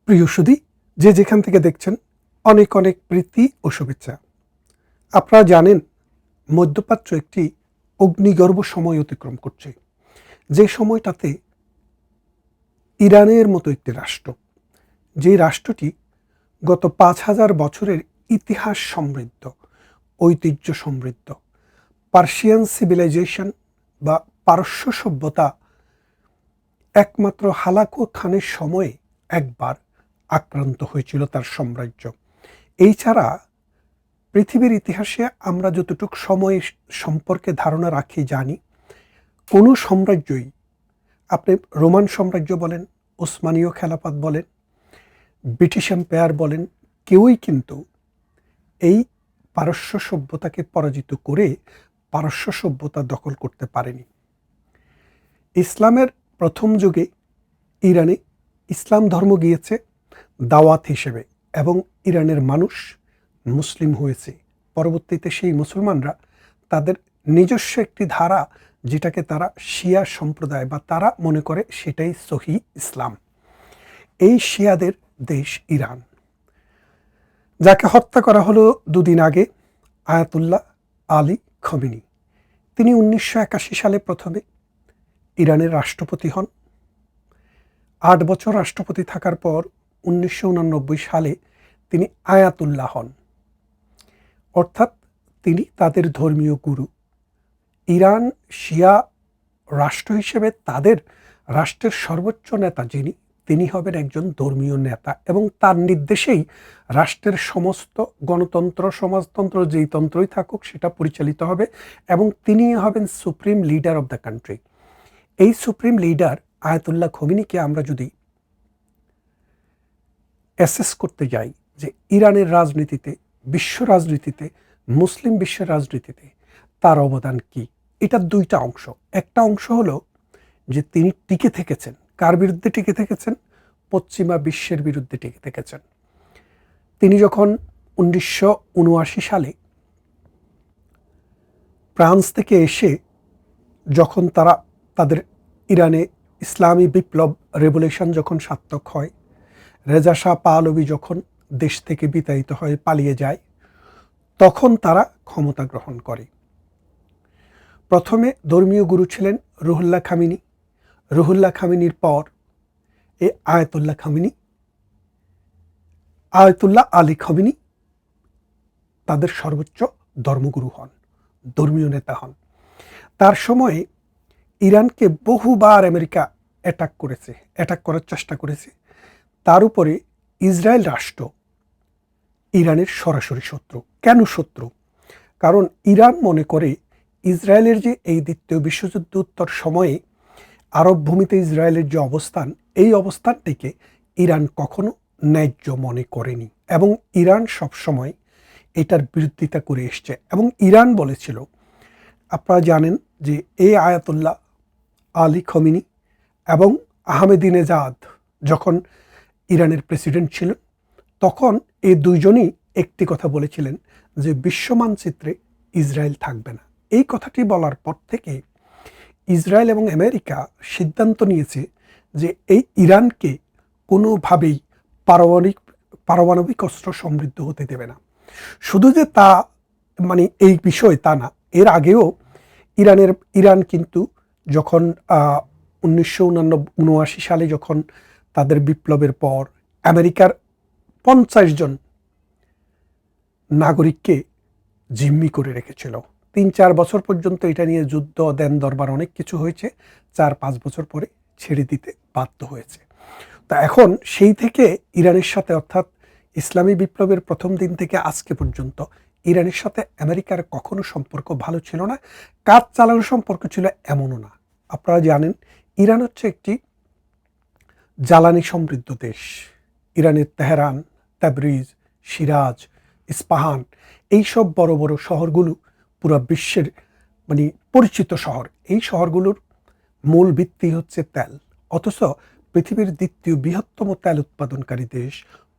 প্রিয় সুধী, যে যেখান থেকে দেখছেন অনেক অনেক প্রীতি ও শুভেচ্ছা। আপনারা জানেন মধ্যপ্রাচ্য একটি অগ্নিগর্ভ সময় অতিক্রম করছে, যে সময়টাতে ইরানের মতো একটি রাষ্ট্র, যে রাষ্ট্রটি গত ৫,০০০ বছরের ইতিহাস সমৃদ্ধ, ঐতিহ্য সমৃদ্ধ, পার্সিয়ান সিভিলাইজেশন বা পারস্য সভ্যতা একমাত্র হালাকু খানের সময়ে একবার আক্রান্ত হয়েছিল তার সাম্রাজ্য। এই ছাড়া পৃথিবীর ইতিহাসে আমরা যতটুকু সময় সম্পর্কে ধারণা রাখি জানি, কোনো সাম্রাজ্যই, আপনি রোমান সাম্রাজ্য বলেন, ওসমানীয় খেলাফত বলেন, ব্রিটিশ এম্পায়ার বলেন, কেউই কিন্তু এই পারস্য সভ্যতাকে পরাজিত করে পারস্য সভ্যতা দখল করতে পারেনি। ইসলামের প্রথম যুগে ইরানে ইসলাম ধর্ম গিয়েছে দাওয়াত হিসেবে এবং ইরানের মানুষ মুসলিম হয়েছে। পরবর্তীতে সেই মুসলমানরা তাদের নিজস্ব একটি ধারা, যেটাকে তারা শিয়া সম্প্রদায় বা তারা মনে করে সেটাই সহি ইসলাম, এই শিয়াদের দেশ ইরান, যাকে হত্যা করা হলো দুদিন আগে, আয়াতুল্লাহ আলী খমেনি। তিনি 1981 সালে প্রথমে ইরানের রাষ্ট্রপতি হন। 8 বছর রাষ্ট্রপতি থাকার পর 1989 সালে তিনি আয়াতুল্লাহ হন, অর্থাৎ তিনি তাদের ধর্মীয় গুরু। ইরান শিয়া রাষ্ট্র হিসেবে তাদের রাষ্ট্রের সর্বোচ্চ নেতা যিনি, তিনি হবেন একজন ধর্মীয় নেতা এবং তার নির্দেশেই রাষ্ট্রের সমস্ত গণতন্ত্র, সমাজতন্ত্র, যেই তন্ত্রই থাকুক সেটা পরিচালিত হবে এবং তিনি হবেন supreme leader of the country. এই সুপ্রিম লিডার আয়াতুল্লাহ খমেনিকে আমরা যদি অ্যাসেস করতে যাই যে ইরানের রাজনীতিতে, বিশ্ব রাজনীতিতে, মুসলিম বিশ্বের রাজনীতিতে তার অবদান কি, এটার দুইটা অংশ। একটা অংশ হলো যে তিনি টিকে থেকেছেন, কার বিরুদ্ধে টিকে থেকেছেন? পশ্চিমা বিশ্বের বিরুদ্ধে টিকে থেকেছেন। তিনি যখন 1979 সালে ফ্রান্স থেকে এসে যখন তারা তাদের ইরানে ইসলামী বিপ্লব রেভলিউশন যখন সার্থক হয়, রেজা শাহ পাহলভি যখন দেশ থেকে বিতাড়িত হয়ে পালিয়ে যায়, তখন তারা ক্ষমতা গ্রহণ করে। প্রথমে ধর্মীয় গুরু ছিলেন রুহুল্লাহ খামেনি। রুহুল্লাহ খামেনির পর এই আয়াতুল্লাহ আলী খমেনি তাদের সর্বোচ্চ ধর্মগুরু হন, ধর্মীয় নেতা হন। তার সময়ে ইরানকে বহুবার আমেরিকা অ্যাটাক করার চেষ্টা করেছে। তার উপরে ইসরায়েল রাষ্ট্র ইরানের সরাসরি শত্রু। কেন শত্রু? কারণ ইরান মনে করে ইসরায়েলের যে এই দ্বিতীয় বিশ্বযুদ্ধ উত্তর সময়ে আরব ভূমিতে ইসরায়েলের যে অবস্থান, এই অবস্থানটিকে ইরান কখনো ন্যায্য মনে করেনি এবং ইরান সবসময় এটার বিরোধিতা করে এসছে। এবং ইরান বলেছিল, আপনারা জানেন যে এই আয়াতুল্লাহ আলী খমেনি এবং আহমেদিনেজাদ যখন ইরানের প্রেসিডেন্ট ছিলেন, তখন এই দুইজনই একটি কথা বলেছিলেন যে বিশ্ব মানচিত্রে ইসরায়েল থাকবে না। এই কথাটি বলার পর থেকে ইসরায়েল এবং আমেরিকা সিদ্ধান্ত নিয়েছে যে এই ইরানকে কোনোভাবেই পারমাণবিক অস্ত্র সমৃদ্ধ হতে দেবে না। শুধু যে তা মানে এই বিষয় তা না, এর আগেও ইরান কিন্তু যখন 1979 সালে যখন তাদের বিপ্লবের পর আমেরিকার 50 জন নাগরিককে জিম্মি করে রেখেছিল। 3-4 বছর পর্যন্ত এটা নিয়ে যুদ্ধ, দেন দরবার, অনেক কিছু হয়েছে। 4-5 বছর পরে ছেড়ে দিতে বাধ্য হয়েছে। তা এখন সেই থেকে ইরানের সাথে, অর্থাৎ ইসলামী বিপ্লবের প্রথম দিন থেকে আজকে পর্যন্ত ইরানের সাথে আমেরিকার কখনো সম্পর্ক ভালো ছিল না। কাজ চালানোর সম্পর্ক ছিল এমনও না। আপনারা জানেন ইরান হচ্ছে একটি জ্বালানি সমৃদ্ধ দেশ। ইরানের তেহরান, তাবরিজ, সিরাজ, ইস্পাহান, এইসব বড় বড় শহরগুলো পুরো বিশ্বের পরিচিত শহর। এই শহরগুলোর মূল ভিত্তি হচ্ছে তেল। অথচ পৃথিবীর দ্বিতীয় বৃহত্তম তেল উৎপাদনকারী দেশ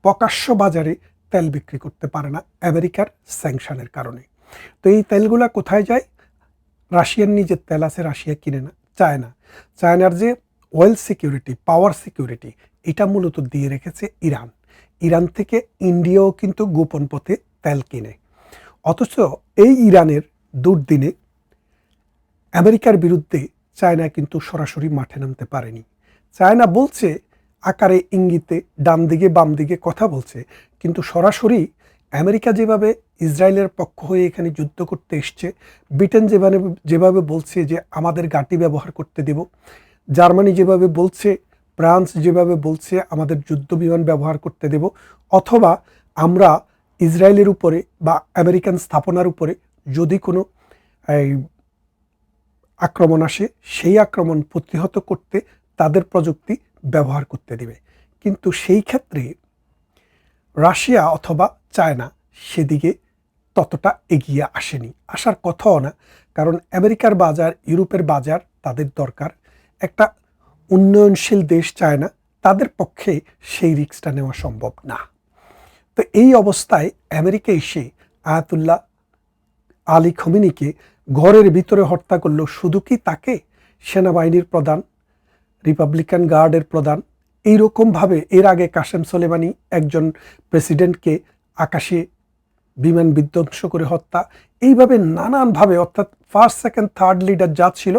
প্রকাশ্য বাজারে তেল বিক্রি করতে পারে না আমেরিকার স্যাংশনের কারণে। তো এই তেলগুলা কোথায় যায়? রাশিয়ার নিজের তেল আছে, রাশিয়া কিনে না, চায়নার যে অয়েল সিকিউরিটি, পাওয়ার সিকিউরিটি, এটা মূলত দিয়ে রেখেছে ইরান। ইরান থেকে ইন্ডিয়াও কিন্তু গোপন পথে তেল কিনে। অথচ এই ইরানের দুর্দিনে আমেরিকার বিরুদ্ধে চায়না কিন্তু সরাসরি মাঠে নামতে পারেনি। চায়না বলছে আকারে ইঙ্গিতে ডান দিকে বাম দিকে কথা বলছে, কিন্তু সরাসরি আমেরিকা যেভাবে ইসরায়েলের পক্ষ হয়ে এখানে যুদ্ধ করতে এসছে, ব্রিটেন যেভাবে বলছে যে আমাদের ঘাঁটি ব্যবহার করতে দেব, জার্মানি যেভাবে বলছে, ফ্রান্স যেভাবে বলছে আমাদের যুদ্ধ বিমান ব্যবহার করতে দেব, অথবা আমরা ইসরায়েলের উপরে বা আমেরিকান স্থাপনার উপরে যদি কোনো আক্রমণ আসে, সেই আক্রমণ প্রতিহত করতে তাদের প্রযুক্তি ব্যবহার করতে দেবে। কিন্তু সেই ক্ষেত্রে রাশিয়া অথবা চায়না সেদিকে ততটা এগিয়ে আসেনি, আসার কথাও না। কারণ আমেরিকার বাজার, ইউরোপের বাজার তাদের দরকার। একটা উন্নয়নশীল দেশ চায়না, তাদের পক্ষে সেই রিস্কটা নেওয়া সম্ভব না। তো এই অবস্থায় আমেরিকা এসে আয়াতুল্লাহ আলী খমেনিকে ঘরের ভিতরে হত্যা করলো। শুধু কি তাকে, সেনাবাহিনীর প্রধান, রিপাবলিকান গার্ডের প্রধান, এইরকমভাবে এর আগে কাসেম সোলেমানি একজন প্রেসিডেন্টকে আকাশে বিমান বিধ্বংস করে হত্যা, এইভাবে নানানভাবে, অর্থাৎ ফার্স্ট সেকেন্ড থার্ড লিডার যা ছিল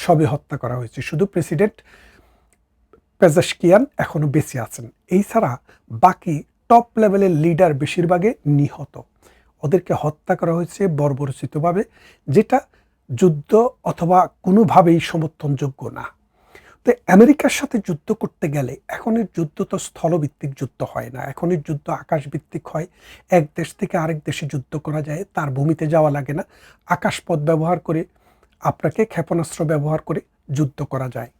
সবে হত্যা করা হয়েছে। শুধু প্রেসিডেন্ট পেজেশকিয়ান এখনো বেঁচে আছেন। এই ছাড়া বাকি টপ লেভেলের লিডার বেশিরভাগে নিহত। ওদেরকে হত্যা করা হয়েছে বর্বরচিতভাবে, যেটা যুদ্ধ অথবা কোনোভাবেই সমর্থনযোগ্য না। তো আমেরিকার সাথে যুদ্ধ করতে গেলে এখনের যুদ্ধ তো স্থলভিত্তিক যুদ্ধ হয় না, এখনের যুদ্ধ আকাশভিত্তিক হয়। এক দেশ থেকে আরেক দেশে যুদ্ধ করা যায়, তার ভূমিতে যাওয়া লাগে না, আকাশপথ ব্যবহার করে, আপনাকে ক্ষেপণাস্ত্র ব্যবহার করে যুদ্ধ করা যায়।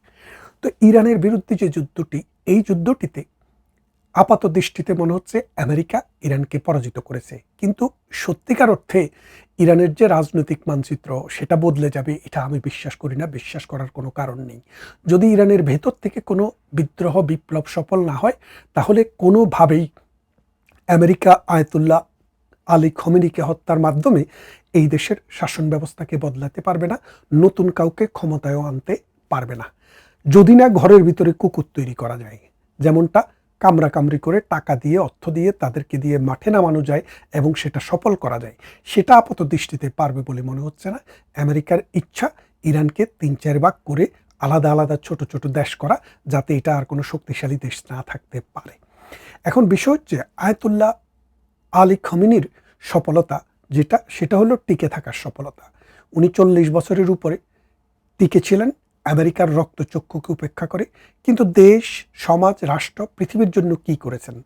তো ইরানের বিরুদ্ধে যে যুদ্ধটি, এই যুদ্ধটিতে আপাত দৃষ্টিতে মনে হচ্ছে আমেরিকা ইরানকে পরাজিত করেছে, কিন্তু সত্যিকার অর্থে ইরানের যে রাজনৈতিক মানচিত্র সেটা বদলে যাবে এটা আমি বিশ্বাস করি না, বিশ্বাস করার কোনো কারণ নেই। যদি ইরানের ভেতর থেকে কোনো বিদ্রোহ বিপ্লব সফল না হয়, তাহলে কোনোভাবেই আমেরিকা আয়াতুল্লাহ আলী খমেনিকে হত্যার মাধ্যমে এই দেশের শাসন ব্যবস্থাকে বদলাতে পারবে না, নতুন কাউকে ক্ষমতায়ও আনতে পারবে না, যদি না ঘরের ভিতরে কুকুর তৈরি করা যায়, যেমনটা কামড়াকামড়ি করে টাকা দিয়ে, অর্থ দিয়ে তাদেরকে দিয়ে মাঠে নামানো যায় এবং সেটা সফল করা যায়। সেটা আপাত দৃষ্টিতে পারবে বলে মনে হচ্ছে না। আমেরিকার ইচ্ছা ইরানকে 3-4 ভাগ করে আলাদা আলাদা ছোট ছোট দেশ করা, যাতে এটা আর কোনো শক্তিশালী দেশ না থাকতে পারে। এখন বিষয় হচ্ছে আয়াতুল্লাহ আলী খমেনির সফলতা যেটা, সেটা হলো টিকে থাকার সফলতা। উনি 40 বছরের উপরে টিকে ছিলেন আমেরিকার রক্তচক্ষুকে উপেক্ষা করে। কিন্তু দেশ, সমাজ, রাষ্ট্র, পৃথিবীর জন্য কি করেছেন?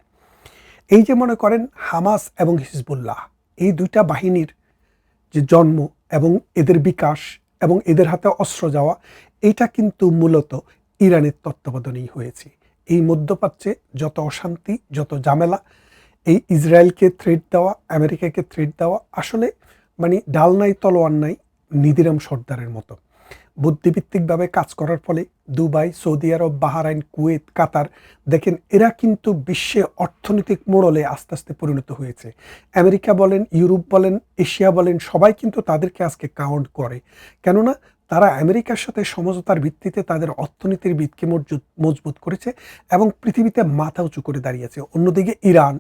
এই যে মনে করেন হামাস এবং হিজবুল্লাহ, এই দুইটা বাহিনীর যে জন্ম এবং এদের বিকাশ এবং এদের হাতে অস্ত্র যাওয়া, এইটা কিন্তু মূলত ইরানের তত্ত্বাবধানেই হয়েছে। এই মধ্যপ্রাচ্যে যত অশান্তি, যত ঝামেলা, এই ইসরায়েলকে থ্রেট দেওয়া, আমেরিকাকে থ্রেট দেওয়া, আসলে মানে ডাল নাই তলোয়ার নাই, নিধিরাম সর্দারের মতো বুদ্ধিভিত্তিকভাবে কাজ করার ফলে দুবাই, সৌদি আরব, বাহরাইন, কুয়েত, কাতার, দেখেন এরা কিন্তু বিশ্বে অর্থনৈতিক মোড়লে আস্তে আস্তে পরিণত হয়েছে। আমেরিকা বলেন, ইউরোপ বলেন, এশিয়া বলেন, সবাই কিন্তু তাদেরকে আজকে কাউন্ট করে। কেননা তারা আমেরিকার সাথে সমঝোতার ভিত্তিতে তাদের অর্থনীতির ভিতকে মজবুত করেছে এবং পৃথিবীতে মাথা উঁচু করে দাঁড়িয়েছে। অন্যদিকে ইরান,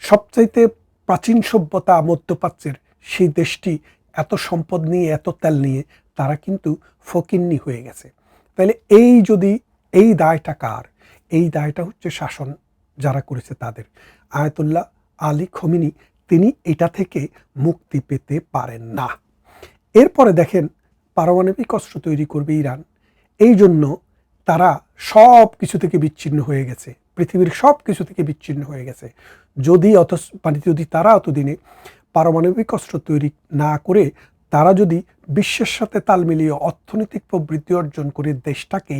সবচাইতে প্রাচীন সভ্যতা মধ্যপ্রাচ্যের সেই দেশটি, এত সম্পদ নিয়ে, এত তেল নিয়ে তারা কিন্তু ফকিন্নি হয়ে গেছে। তাহলে এই যদি এই দায়টা কার? এই দায়টা হচ্ছে শাসন যারা করেছে তাদের। আয়াতুল্লাহ আলী খমেনি তিনি এটা থেকে মুক্তি পেতে পারেন না। এরপরে দেখেন পারমাণবিক অস্ত্র তৈরি করবে ইরান, এই জন্য তারা সব কিছু থেকে বিচ্ছিন্ন হয়ে গেছে, পৃথিবীর সব কিছু থেকে বিচ্ছিন্ন হয়ে গেছে। যদি তারা অতদিনে পারমাণবিক অস্ত্র তৈরি না করে, তারা যদি বিশ্বের সাথে তাল মিলিয়ে অর্থনৈতিক প্রবৃদ্ধি অর্জন করে দেশটাকে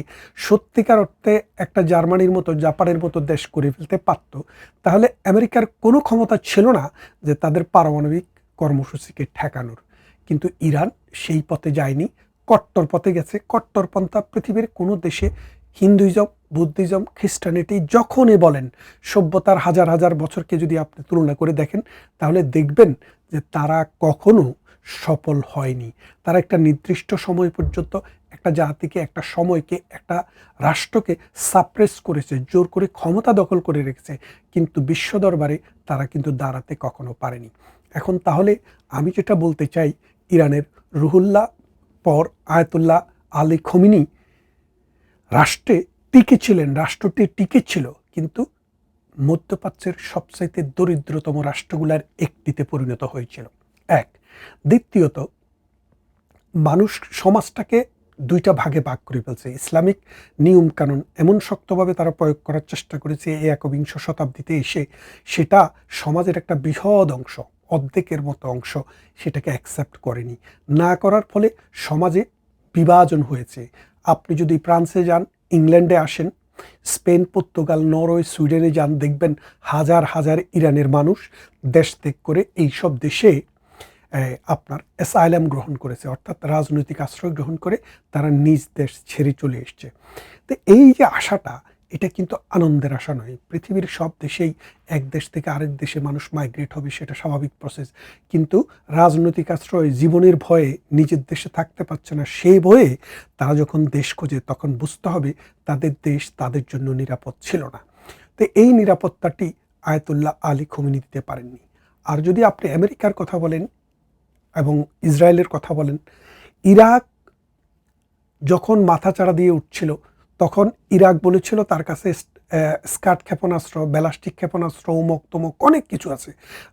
সত্যিকার অর্থে একটা জার্মানির মতো, জাপানের মতো দেশ করে ফেলতে পারত, তাহলে আমেরিকার কোনো ক্ষমতা ছিল না যে তাদের পারমাণবিক কর্মসূচিকে ঠেকানোর। কিন্তু ইরান সেই পথে যায়নি, কট্টর পথে গেছে। কট্টরপন্থা পৃথিবীর কোনো দেশে, হিন্দুইজম, বুদ্ধিজম, খ্রিস্টানিটি যখনই বলেন, সভ্যতার হাজার হাজার বছরকে যদি আপনি তুলনা করে দেখেন, তাহলে দেখবেন যে তারা কখনো সফল হয়নি। তারা একটা নির্দিষ্ট সময় পর্যন্ত একটা জাতিকে, একটা সময়কে, একটা রাষ্ট্রকে সাপ্রেস করেছে, জোর করে ক্ষমতা দখল করে রেখেছে, কিন্তু বিশ্ব দরবারে তারা কিন্তু দাঁড়াতে কখনো পারেনি। এখন তাহলে আমি যেটা বলতে চাই, ইরানের রুহুল্লাহ পর আয়াতুল্লাহ আলী খমিনি রাষ্ট্রে টিকে ছিলেন, রাষ্ট্রটি টিকে ছিল, কিন্তু মধ্যপ্রাচ্যের সবচাইতে দরিদ্রতম রাষ্ট্রগুলোর একটিতে পরিণত হয়েছিল। এক, দ্বিতীয়ত মানুষ সমাজটাকে দুইটা ভাগে ভাগ করে ফেলছে। ইসলামিক নিয়ম কানুন এমন শক্তভাবে তারা প্রয়োগ করার চেষ্টা করেছে এই একবিংশ শতাব্দীতে এসে, সেটা সমাজের একটা বৃহৎ অংশ, অর্ধেকের মতো অংশ সেটাকে অ্যাকসেপ্ট করেনি। না করার ফলে সমাজে বিভাজন হয়েছে। আপনি যদি ফ্রান্সে যান, ইংল্যান্ডে আসেন, স্পেন, পর্তুগাল, নরওয়ে, সুইডেনে যান, দেখবেন হাজার হাজার ইরানের মানুষ দেশ ত্যাগ করে এইসব দেশে আপনার অ্যাসাইলাম গ্রহণ করেছে, অর্থাৎ রাজনৈতিক আশ্রয় গ্রহণ করে তারা নিজ দেশ ছেড়ে চলে এসছে। তো এই যে আশাটা, এটা কিন্তু আনন্দের আশা নয়। পৃথিবীর সব দেশেই এক দেশ থেকে আরেক দেশে মানুষ মাইগ্রেট হবে, সেটা স্বাভাবিক প্রসেস। কিন্তু রাজনৈতিক আশ্রয়, জীবনের ভয়ে নিজের দেশে থাকতে পারছে না, সেই ভয়ে তারা যখন দেশ খোঁজে তখন বুঝতে হবে তাদের দেশ তাদের জন্য নিরাপদ ছিল না। তো এই নিরাপত্তাটি আয়াতুল্লাহ আলী খোমেনি দিতে পারেননি। আর যদি আপনি আমেরিকার কথা বলেন এবং ইসরায়েলের কথা বলেন, ইরাক যখন মাথাচাড়া দিয়ে উঠছিল তখন ইরাক বলেছিল তার কাছে স্কার্ট ক্ষেপণাস্ত্র, ব্যালাস্টিক ক্ষেপণাস্ত্র, অমুক তমুক অনেক কিছু আছে।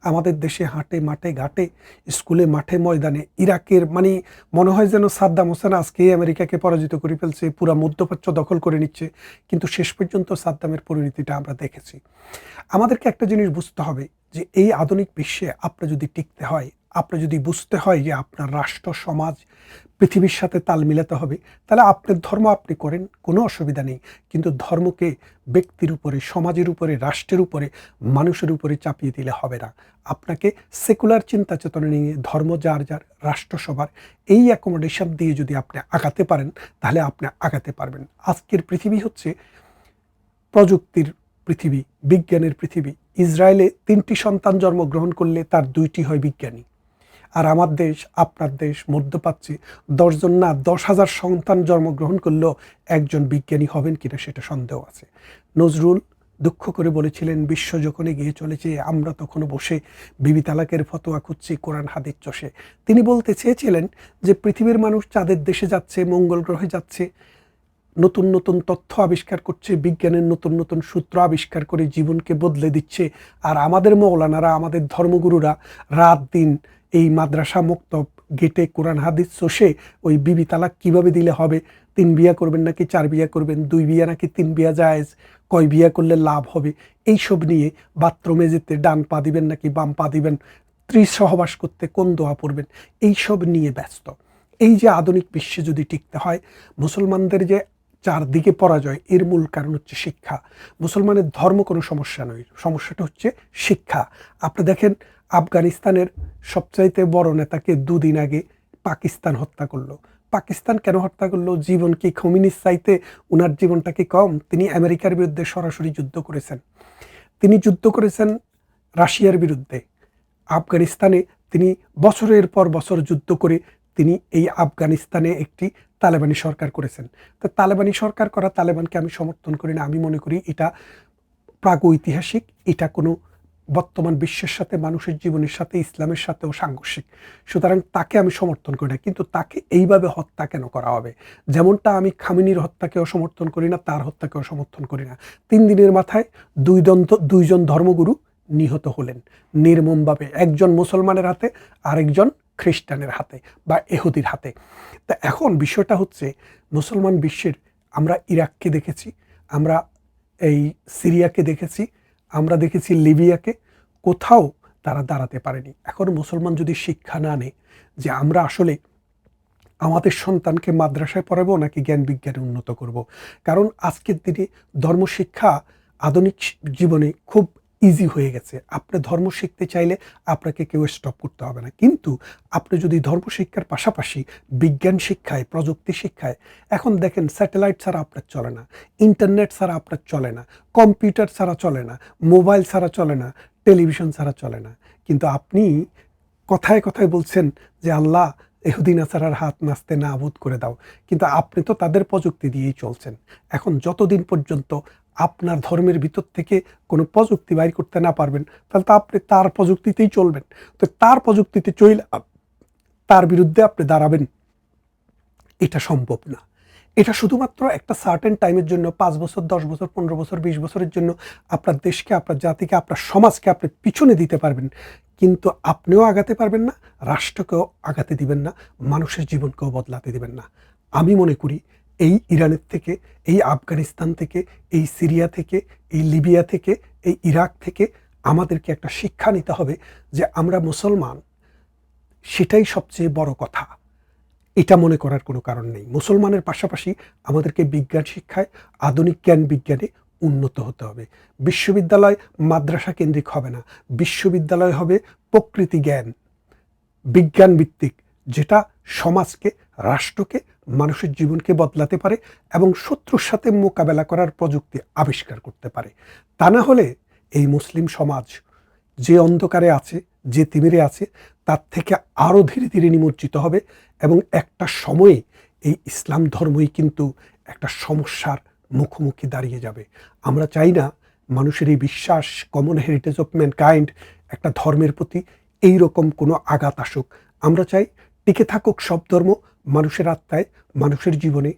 আমাদের দেশে হাটে মাঠে ঘাটে, স্কুলে মাঠে ময়দানে ইরাকের মানে মনে হয় যেন সাদ্দাম হোসেন আজকে আমেরিকাকে পরাজিত করে ফেলছে, পুরা মধ্যপ্রাচ্য দখল করে নিচ্ছে। কিন্তু শেষ পর্যন্ত সাদ্দামের পরিণতিটা আমরা দেখেছি। আমাদেরকে একটা জিনিস বুঝতে হবে যে এই আধুনিক বিশ্বে আপনার যদি টিকতে হয়, আপনার যদি বুঝতে হয় যে আপনার রাষ্ট্র, সমাজ, পৃথিবীর সাথে তাল মিলাতে হবে, তাহলে আপনার ধর্ম আপনি করেন, কোনো অসুবিধা নেই। কিন্তু ধর্মকে ব্যক্তির উপরে, সমাজের উপরে, রাষ্ট্রের উপরে, মানুষের উপরে চাপিয়ে দিলে হবে না। আপনাকে সেকুলার চিন্তা চেতনা নিয়ে ধর্ম যার যার, রাষ্ট্র সবার, এই অ্যাকোমোডেশন দিয়ে যদি আপনি আগাতে পারেন তাহলে আপনি আগাতে পারবেন। আজকের পৃথিবী হচ্ছে প্রযুক্তির পৃথিবী, বিজ্ঞানের পৃথিবী। ইসরায়েলে 3টি সন্তান জন্মগ্রহণ করলে তার 2টি হয় বিজ্ঞানী। আর আমার দেশ, আপনার দেশ মধ্যপ্রাচ্যে 10 জন না 10,000 সন্তান জন্মগ্রহণ করলেও একজন বিজ্ঞানী হবেন কিনা সেটা সন্দেহ আছে। নজরুল দুঃখ করে বলেছিলেন, বিশ্ব যখন এগিয়ে চলেছে আমরা তখনও বসে বিবি তালাকের ফতোয়া খুঁজছি কোরআন হাদিস চষে। তিনি বলতে চেয়েছিলেন যে পৃথিবীর মানুষ চাঁদের দেশে যাচ্ছে, মঙ্গল গ্রহে যাচ্ছে, নতুন নতুন তথ্য আবিষ্কার করছে, বিজ্ঞানের নতুন নতুন সূত্র আবিষ্কার করে জীবনকে বদলে দিচ্ছে। আর আমাদের মৌলানারা, আমাদের ধর্মগুরুরা রাত দিন এই মাদ্রাসা মুক্তব গেটে কোরআন হাদিস চষে ওই বিবি তালাক কীভাবে দিলে হবে, 3 বিয়া করবেন নাকি 4 বিয়া করবেন, 2 বিয়া নাকি 3 বিয়া জায়েজ, কয় বিয়া করলে লাভ হবে, এইসব নিয়ে, বাথরুমে যেতে ডান পা দিবেন নাকি বাম পা দিবেন, সহবাস করতে কোন দোয়া পড়বেন, এইসব নিয়ে ব্যস্ত। এই যে আধুনিক বিশ্বে যদি টিকতে হয়, মুসলমানদের যে চারদিকে পরাজয়, এর মূল কারণ হচ্ছে শিক্ষা। মুসলমানের ধর্ম কোনো সমস্যা নয়, সমস্যাটা হচ্ছে শিক্ষা। আপনি দেখেন আফগানিস্তানের সবচাইতে বড় নেতাকে 2 দিন আগে পাকিস্তান হত্যা করলো। পাকিস্তান কেন হত্যা করলো? জীবন কি খমিনির চাইতে উনার জীবনটা কি কম? তিনি আমেরিকার বিরুদ্ধে সরাসরি যুদ্ধ করেছেন, তিনি যুদ্ধ করেছেন রাশিয়ার বিরুদ্ধে। আফগানিস্তানে তিনি বছরের পর বছর যুদ্ধ করে তিনি এই আফগানিস্তানে একটি তালেবানি সরকার করেছেন। তো তালেবানি সরকার করা তালেবানকে আমি সমর্থন করি না। আমি মনে করি এটা প্রাগৈতিহাসিক, এটা কোনো বর্তমান বিশ্বের সাথে, মানুষের জীবনের সাথে, ইসলামের সাথেও সাংঘর্ষিক। সুতরাং তাকে আমি সমর্থন করি না। কিন্তু তাকে এইভাবে হত্যা কেন করা হবে? যেমনটা আমি খামেনির হত্যাকেও সমর্থন করি না, তার হত্যাকেও সমর্থন করি না। 3 দিনের মাথায় 2জন ধর্মগুরু নিহত হলেন নির্মমভাবে, একজন মুসলমানের হাতে, আরেকজন খ্রিস্টানের হাতে বা এহুদির হাতে। তা এখন বিষয়টা হচ্ছে, মুসলমান বিশ্বের আমরা ইরাককে দেখেছি, আমরা এই সিরিয়াকে দেখেছি, আমরা দেখেছি লিবিয়াকে, কোথাও তারা দাঁড়াতে পারেনি। এখন মুসলমান যদি শিক্ষা না নেয় যে আমরা আসলে আমাদের সন্তানকে মাদ্রাসায় পড়াবো নাকি জ্ঞান বিজ্ঞানে উন্নত করব, কারণ আজকের দিনে ধর্মশিক্ষা আধুনিক জীবনে খুব ইজি হয়ে গেছে। আপনি ধর্ম শিখতে চাইলে আপনাকে কেউ স্টপ করতে হবে না। কিন্তু আপনি যদি ধর্মশিক্ষার পাশাপাশি বিজ্ঞান শিক্ষায়, প্রযুক্তি শিক্ষায়, এখন দেখেন স্যাটেলাইট ছাড়া আপনার চলে না, ইন্টারনেট ছাড়া আপনার চলে না, কম্পিউটার ছাড়া চলে না, মোবাইল ছাড়া চলে না, টেলিভিশন ছাড়া চলে না। কিন্তু আপনি কথায় কথায় বলছেন যে আল্লাহ ইহুদি নাসারার হাত নাচতে নাবুদ করে দাও। কিন্তু আপনি তো তাদের প্রযুক্তি দিয়েই চলছেন। এখন যতদিন পর্যন্ত আপনার ধর্মের ভিতর থেকে কোনো প্রযুক্তি বাইর করতে না পারবেন, তাহলে তো আপনি তার প্রযুক্তিতেই চলবেন। তো তার প্রযুক্তিতে চইলা তার বিরুদ্ধে আপনি দাঁড়াবেন, এটা সম্ভব না। এটা শুধুমাত্র একটা সার্টেন টাইমের জন্য ৫ বছর, ১০ বছর, ১৫ বছর, ২০ বছরের জন্য আপনার দেশকে, আপনার জাতিকে, আপনার সমাজকে আপনি পিছনে দিতে পারবেন। কিন্তু আপনিও আগাতে পারবেন না, রাষ্ট্রকেও আগাতে দিবেন না, মানুষের জীবনকেও বদলাতে দিবেন না। আমি মনে করি এই ইরানের থেকে, এই আফগানিস্তান থেকে, এই সিরিয়া থেকে, এই লিবিয়া থেকে, এই ইরাক থেকে আমাদেরকে একটা শিক্ষা নিতে হবে যে আমরা মুসলমান, সেটাই সবচেয়ে বড় কথা। এটা মনে করার কোনো কারণ নেই। মুসলমানের পাশাপাশি আমাদেরকে বিজ্ঞান শিক্ষায়, আধুনিক জ্ঞান বিজ্ঞানে উন্নত হতে হবে। বিশ্ববিদ্যালয় মাদ্রাসা কেন্দ্রিক হবে না। বিশ্ববিদ্যালয় হবে প্রকৃতি জ্ঞান, বিজ্ঞান ভিত্তিক, যেটা সমাজকে, রাষ্ট্রকে, মানুষের জীবনকে বদলাতে পারে এবং শত্রুর সাথে মোকাবেলা করার প্রযুক্তি আবিষ্কার করতে পারে। তা না হলে এই মুসলিম সমাজ যে অন্ধকারে আছে, যে তিমিরে আছে, তার থেকে আরও ধীরে ধীরে নিমজ্জিত হবে এবং একটা সময়ে এই ইসলাম ধর্মই কিন্তু একটা সমস্যার মুখোমুখি দাঁড়িয়ে যাবে। আমরা চাই না মানুষের এই বিশ্বাস, কমন হেরিটেজ অফ ম্যানকাইন্ড, একটা ধর্মের প্রতি এই রকম কোনো আঘাত আসুক। আমরা চাই টিকে থাকুক সব ধর্ম মানুষের আত্মায়, মানুষের জীবনে,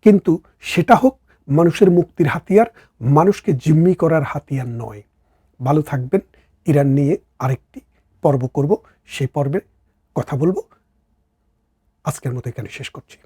কিন্তু সেটা হোক মানুষের মুক্তির হাতিয়ার, মানুষকে জিম্মি করার হাতিয়ার নয়। ভালো থাকবেন। ইরান নিয়ে আরেকটি পর্ব করব, সেই পর্বে কথা বলবো। আজকের মতো এখানে শেষ করছি।